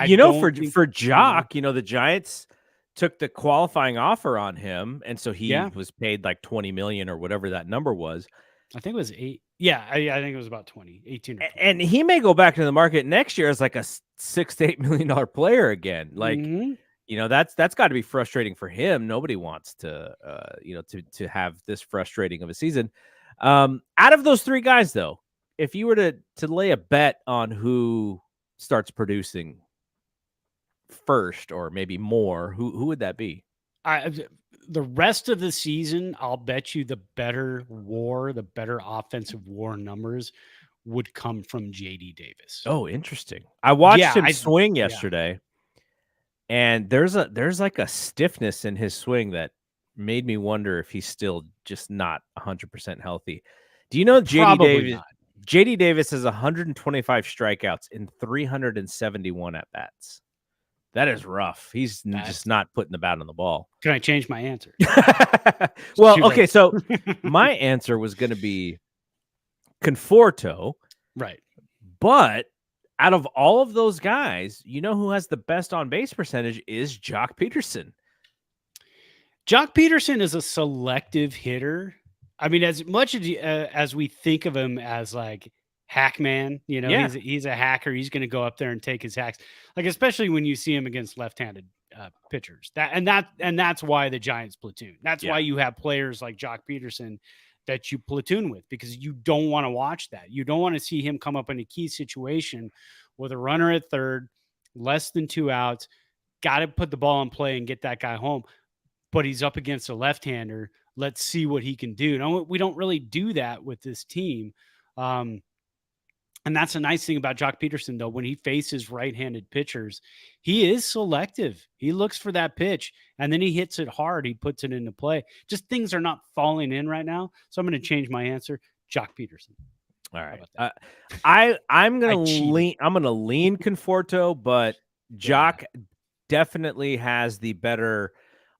For Jock, the Giants took the qualifying offer on him, and so he was paid like $20 million or whatever that number was. I think it was 8. Yeah, I think it was about 20, 18 or 20. And he may go back to the market next year as like a $6 to $8 million player again. Like, that's got to be frustrating for him. Nobody wants to, to have this frustrating of a season. Out of those 3 guys, though, if you were to lay a bet on who starts producing first or maybe more, who would that be? The rest of the season, I'll bet you the better offensive WAR numbers would come from JD Davis. Oh, interesting. I watched him I swing yeah. yesterday, and there's like a stiffness in his swing that made me wonder if he's still just not 100% healthy. Do you know Probably not. JD Davis has 125 strikeouts in 371 at bats. That is rough. He's just not putting the bat on the ball. Can I change my answer? Well, okay, so my answer was going to be Conforto. Right. But out of all of those guys, you know who has the best on base percentage is Jock Peterson. Jock Peterson is a selective hitter. I mean, as much as we think of him as like Hackman, you know, Yeah. he's a hacker. He's going to go up there and take his hacks, like especially when you see him against left-handed pitchers. That's why the Giants platoon. That's why you have players like Jock Peterson that you platoon with, because you don't want to watch that. You don't want to see him come up in a key situation with a runner at third, less than 2 outs, got to put the ball in play and get that guy home. But he's up against a left-hander. Let's see what he can do. No, we don't really do that with this team. And that's a nice thing about Jock Peterson, though. When he faces right-handed pitchers, he is selective. He looks for that pitch, and then he hits it hard. He puts it into play. Just things are not falling in right now. So I'm going to change my answer. Jock Peterson. All right. I'm going to lean Conforto, but Jock definitely has the better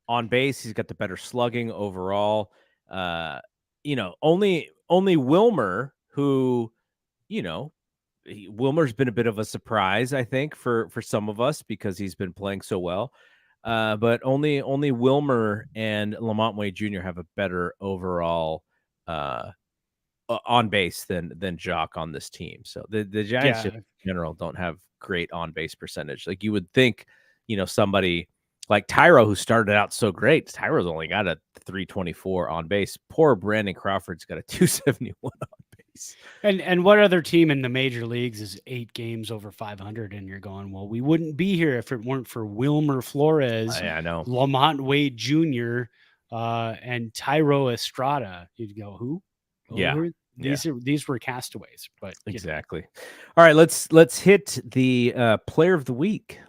on base. He's got the better slugging overall. Only Wilmer, who, Wilmer's been a bit of a surprise, I think, for some of us because he's been playing so well. But only Wilmer and Lamont Wade Jr. have a better overall on base than Jock on this team. So the Giants in general don't have great on base percentage. Like you would think, somebody like Tyro, who started out so great. Tyro's only got a 324 on base. Poor Brandon Crawford's got a 271 on base. And what other team in the major leagues is 8 games over 500? And you're going, well, we wouldn't be here if it weren't for Wilmer Flores, I know, Lamont Wade Jr., and Tyro Estrada. You'd go, who? These were castaways, but exactly. All right, let's hit the player of the week.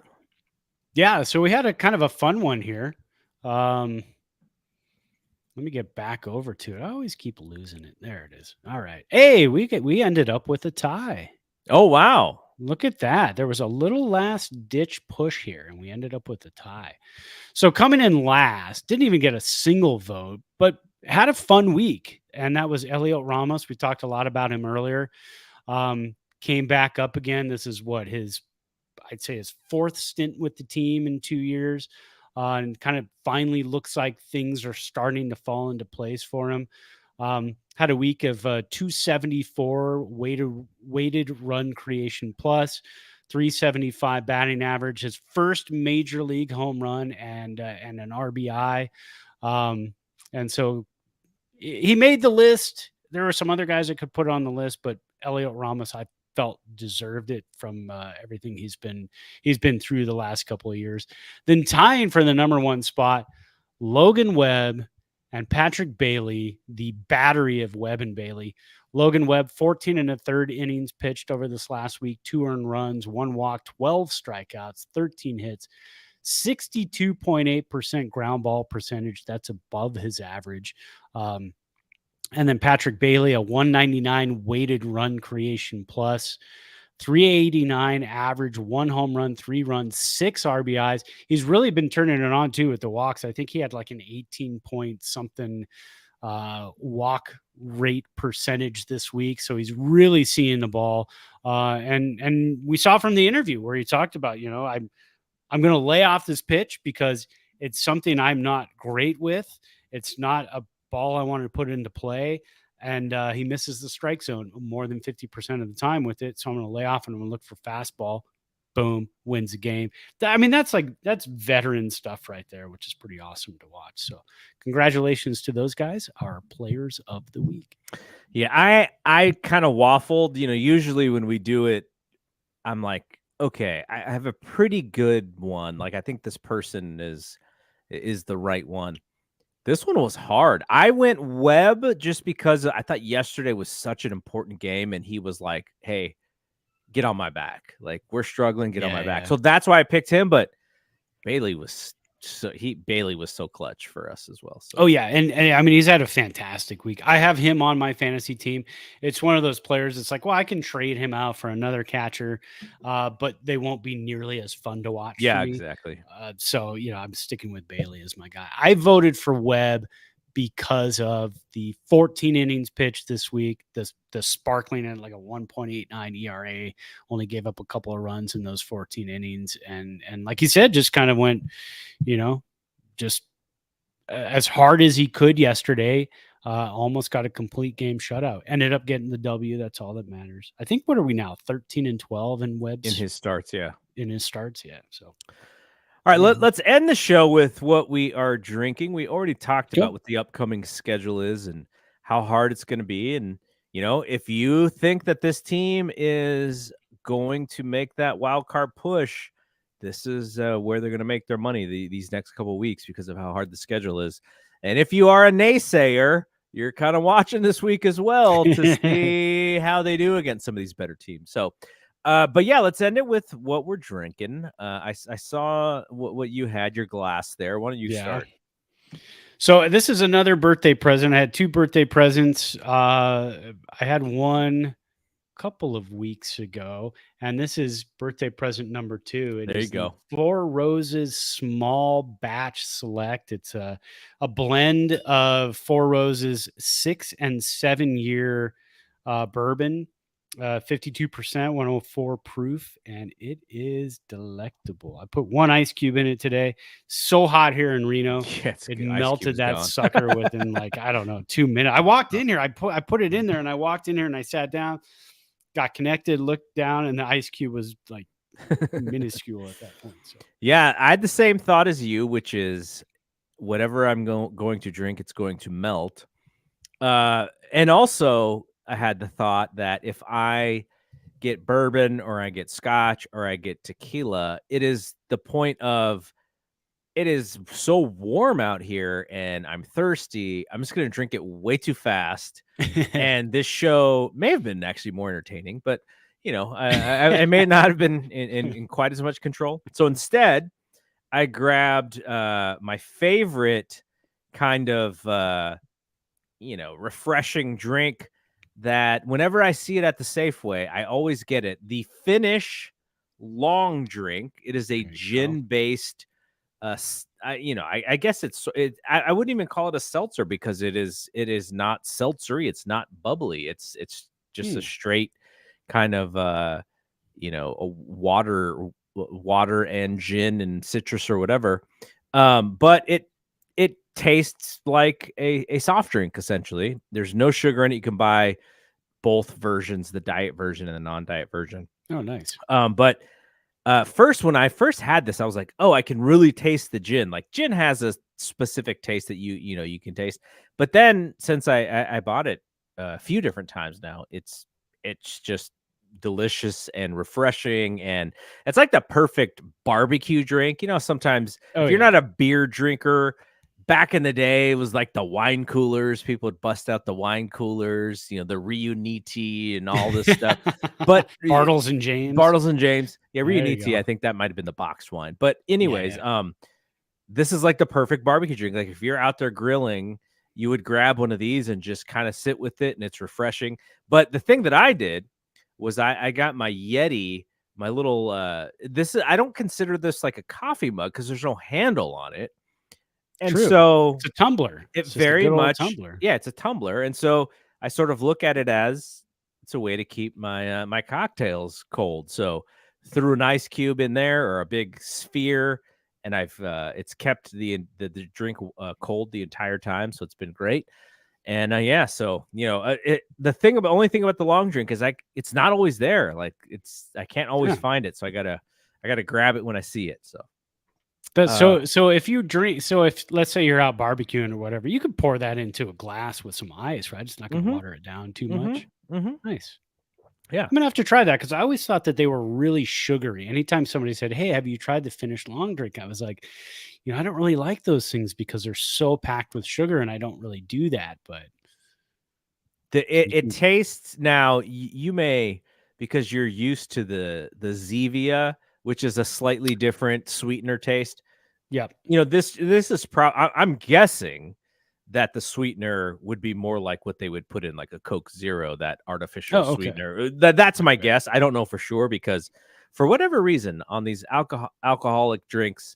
Yeah, so we had a kind of a fun one here. Let me get back over to it. I always keep losing it. There it is. All right. Hey, we ended up with a tie. Oh, wow. Look at that. There was a little last ditch push here, and we ended up with a tie. So coming in last, didn't even get a single vote, but had a fun week. And that was Elliot Ramos. We talked a lot about him earlier. Came back up again. This is what I'd say his 4th stint with the team in 2 years, and kind of finally looks like things are starting to fall into place for him. Had a week of 274 weighted run creation plus, 375 batting average, his first major league home run and an RBI. And so he made the list. There were some other guys that could put it on the list, but Elliot Ramos, I felt deserved it from everything he's been through the last couple of years. Then tying for the number 1 spot, Logan Webb and Patrick Bailey, the battery of Webb and Bailey. Logan Webb, 14 1/3 innings pitched over this last week, 2 earned runs, 1 walk, 12 strikeouts, 13 hits, 62.8% ground ball percentage. That's above his average. And then Patrick Bailey, a 199 weighted run creation plus, 389 average, 1 home run, 3 runs, 6 RBIs. He's really been turning it on too with the walks. I think he had like an 18 point something walk rate percentage this week. So he's really seeing the ball. And we saw from the interview where he talked about, I'm going to lay off this pitch because it's something I'm not great with. It's not a ball I wanted to put into play, and he misses the strike zone more than 50% of the time with it. So I'm going to lay off and I'm going to look for fastball. Boom, wins the game. I mean, that's veteran stuff right there, which is pretty awesome to watch. So congratulations to those guys, our players of the week. Yeah, I kind of waffled. Usually when we do it, I'm like, okay, I have a pretty good one. Like, I think this person is the right one. This one was hard. I went Webb just because I thought yesterday was such an important game, and he was like, "Hey, get on my back. Like, we're struggling, get on my back." Yeah. So that's why I picked him, but Bailey was so clutch for us as well. So Oh yeah, and I mean he's had a fantastic week. I have him on my fantasy team. It's one of those players. It's like, well, I can trade him out for another catcher, but they won't be nearly as fun to watch. yeah, for me. exactly. So I'm sticking with Bailey as my guy. I voted for Webb because of the 14 innings pitched this week. The sparkling at like a 1.89 ERA, only gave up a couple of runs in those 14 innings, and like you said, just kind of went, just as hard as he could yesterday. Almost got a complete game shutout. Ended up getting the W. That's all that matters. I think, what are we now? 13-12 in Webb's In his starts, yeah. So all right, let's end the show with what we are drinking. We already talked about what the upcoming schedule is and how hard it's going to be. And, if you think that this team is going to make that wild card push, this is where they're going to make their money these next couple of weeks because of how hard the schedule is. And if you are a naysayer, you're kind of watching this week as well to see how they do against some of these better teams. So, but yeah, let's end it with what we're drinking. I saw what you had, your glass there. Why don't you start? So this is another birthday present. I had 2 birthday presents. I had one a couple of weeks ago, and this is birthday present number 2. There you go. 4 Roses Small Batch Select. It's a blend of 4 Roses 6 and 7 year bourbon. 52%, 104 proof, and it is delectable. I put 1 ice cube in it today. So hot here in Reno. It melted that sucker within like, I don't know, 2 minutes. I walked in here. I put it in there, and I walked in here and I sat down, got connected, looked down, and the ice cube was like minuscule at that point. So yeah, I had the same thought as you, which is whatever I'm going to drink, it's going to melt. And also I had the thought that if I get bourbon or I get scotch or I get tequila, it is the point of it is so warm out here and I'm thirsty. I'm just going to drink it way too fast. And this show may have been actually more entertaining, but I may not have been in quite as much control. So instead, I grabbed my favorite kind of refreshing drink that whenever I see it at the Safeway, I always get it. The Finnish long drink. It is a gin-based. I guess I wouldn't even call it a seltzer because it is not seltzery. It's not bubbly. It's just a straight kind of a water and gin and citrus or whatever. But it tastes like a soft drink, essentially. There's no sugar in it. You can buy both versions, the diet version and the non-diet version. Oh, nice. But when I first had this, I was like, oh, I can really taste the gin. Like gin has a specific taste that you can taste. But then since I bought it a few different times now, it's just delicious and refreshing, and it's like the perfect barbecue drink. Sometimes if you're not a beer drinker, back in the day, it was like the wine coolers. People would bust out the wine coolers, the Reuniti and all this stuff. But Bartles and James. Yeah, Reuniti, I think that might have been the boxed wine. But anyways, this is like the perfect barbecue drink. Like if you're out there grilling, you would grab one of these and just kind of sit with it, and it's refreshing. But the thing that I did was I got my Yeti, my little I don't consider this like a coffee mug because there's no handle on it. And so it's a tumbler. It's very much tumbler. Yeah, it's a tumbler. And so I sort of look at it as it's a way to keep my my cocktails cold. So threw an ice cube in there or a big sphere, and it's kept the drink cold the entire time. So it's been great. And so the only thing about the long drink is it's not always there. Like I can't always find it. So I gotta grab it when I see it. So. So if you drink, if let's say you're out barbecuing or whatever, you could pour that into a glass with some ice, right? It's not going to water it down too much. Mm-hmm. Nice. Yeah. I'm gonna have to try that because I always thought that they were really sugary. Anytime somebody said, "Hey, have you tried the finished long drink?" I was like, I don't really like those things because they're so packed with sugar, and I don't really do that. But It tastes now. You may, because you're used to the Zevia, which is a slightly different sweetener taste. yeah, This is I'm guessing that the sweetener would be more like what they would put in like a Coke Zero, that artificial oh, okay, sweetener. That's my right. guess. I don't know for sure because for whatever reason on these alcoholic drinks,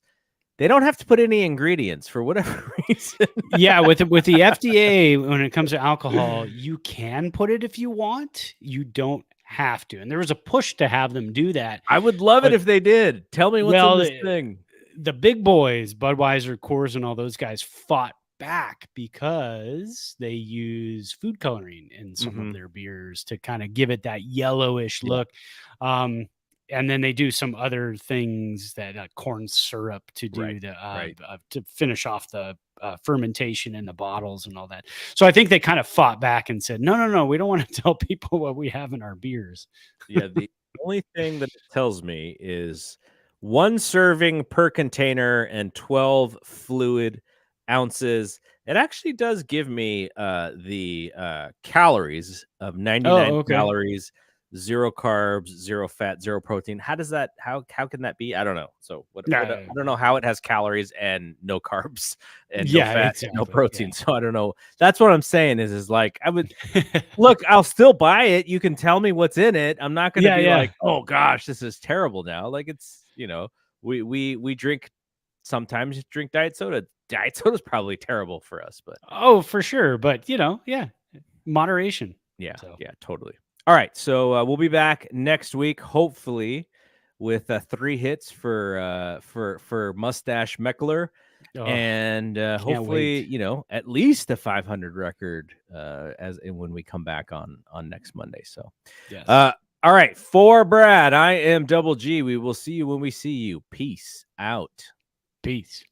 they don't have to put any ingredients for whatever reason. Yeah, with the FDA, when it comes to alcohol, you can put it if you want. You don't have to. And there was a push to have them do that. I would love it But if they did. Tell me what's in well, this thing. the big boys, Budweiser, Coors, and all those guys fought back because they use food coloring in some of their beers to kind of give it that yellowish Yeah. look. And then they do some other things that corn syrup to do Right, right. to finish off the fermentation in the bottles and all that. So I think they kind of fought back and said, no, we don't want to tell people what we have in our beers. Yeah, the only thing that it tells me is 1 serving per container and 12 fluid ounces. It actually does give me the calories of 99 Oh, okay. calories, 0 carbs, 0 fat, 0 protein. How does that how can that be? I don't know. So what I don't know how it has calories and no carbs and no Yeah, fat and no exactly. protein. Yeah. So I don't know. That's what I'm saying is like I would look, I'll still buy it. You can tell me what's in it. I'm not going to be Yeah. like, "Oh gosh, this is terrible now." Like it's, we drink sometimes drink diet soda. Diet soda is probably terrible for us, but Oh, for sure. But yeah, moderation. yeah, So yeah, totally. All right, so we'll be back next week, hopefully, with 3 hits for Mustache Meckler, oh, and can't hopefully, wait. at least a 500 record when we come back on next Monday. So, Yes. all right, for Brad, I am Double G. We will see you when we see you. Peace out. Peace.